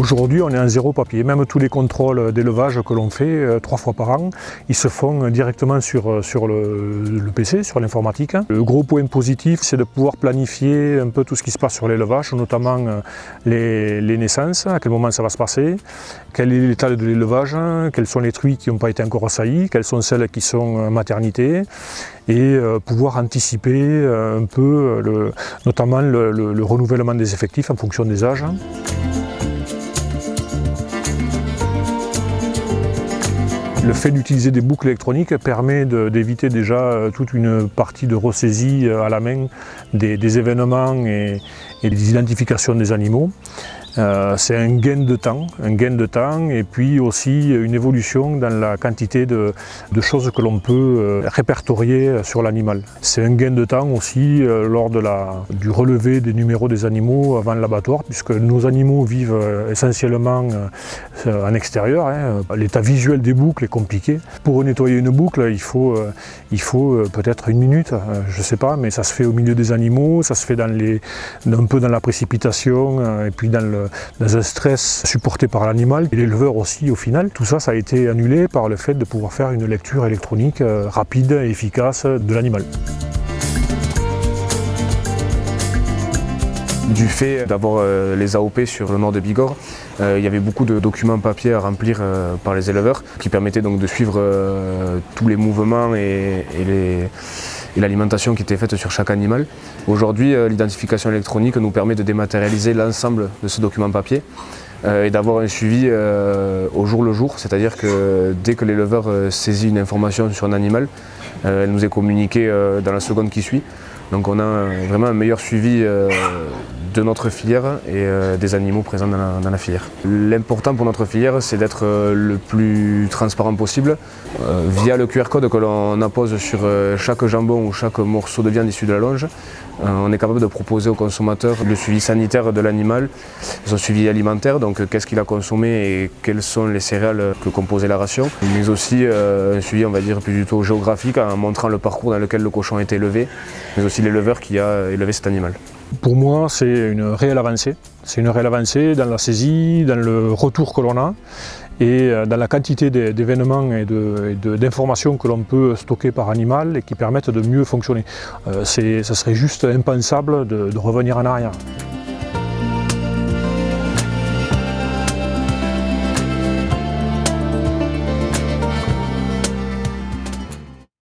Aujourd'hui, on est en zéro papier. Même tous les contrôles d'élevage que l'on fait 3 fois par an, ils se font directement sur le PC, sur l'informatique. Le gros point positif, c'est de pouvoir planifier un peu tout ce qui se passe sur l'élevage, notamment les naissances, à quel moment ça va se passer, quel est l'état de l'élevage, quels sont les truies qui n'ont pas été encore saillies, quelles sont celles qui sont en maternité, et pouvoir anticiper un peu notamment le renouvellement des effectifs en fonction des âges. Le fait d'utiliser des boucles électroniques permet d'éviter déjà toute une partie de ressaisie à la main des événements et des identifications des animaux. C'est un gain de temps et puis aussi une évolution dans la quantité de choses que l'on peut répertorier sur l'animal. C'est un gain de temps aussi lors du relevé des numéros des animaux avant l'abattoir, puisque nos animaux vivent essentiellement en extérieur. L'état visuel des boucles est compliqué. Pour nettoyer une boucle, il faut peut-être 1 minute, je ne sais pas, mais ça se fait au milieu des animaux, ça se fait un peu dans la précipitation et puis dans un stress supporté par l'animal et l'éleveur aussi au final. Tout ça, ça a été annulé par le fait de pouvoir faire une lecture électronique rapide et efficace de l'animal. Du fait d'avoir les AOP sur le nord de Bigorre, il y avait beaucoup de documents papier à remplir par les éleveurs qui permettaient donc de suivre tous les mouvements et l'alimentation qui était faite sur chaque animal. Aujourd'hui, l'identification électronique nous permet de dématérialiser l'ensemble de ce document papier et d'avoir un suivi au jour le jour, c'est-à-dire que dès que l'éleveur saisit une information sur un animal, elle nous est communiquée dans la seconde qui suit. Donc on a vraiment un meilleur suivi de notre filière et des animaux présents dans la filière. L'important pour notre filière, c'est d'être le plus transparent possible. Via le QR code que l'on appose sur chaque jambon ou chaque morceau de viande issu de la longe, on est capable de proposer au consommateur le suivi sanitaire de l'animal, son suivi alimentaire, donc qu'est-ce qu'il a consommé et quelles sont les céréales que composait la ration, mais aussi un suivi, on va dire, plutôt géographique en montrant le parcours dans lequel le cochon a été élevé, mais aussi l'éleveur qui a élevé cet animal. Pour moi, c'est une réelle avancée. C'est une réelle avancée dans la saisie, dans le retour que l'on a et dans la quantité d'événements et d'informations que l'on peut stocker par animal et qui permettent de mieux fonctionner. Ça serait juste impensable de revenir en arrière.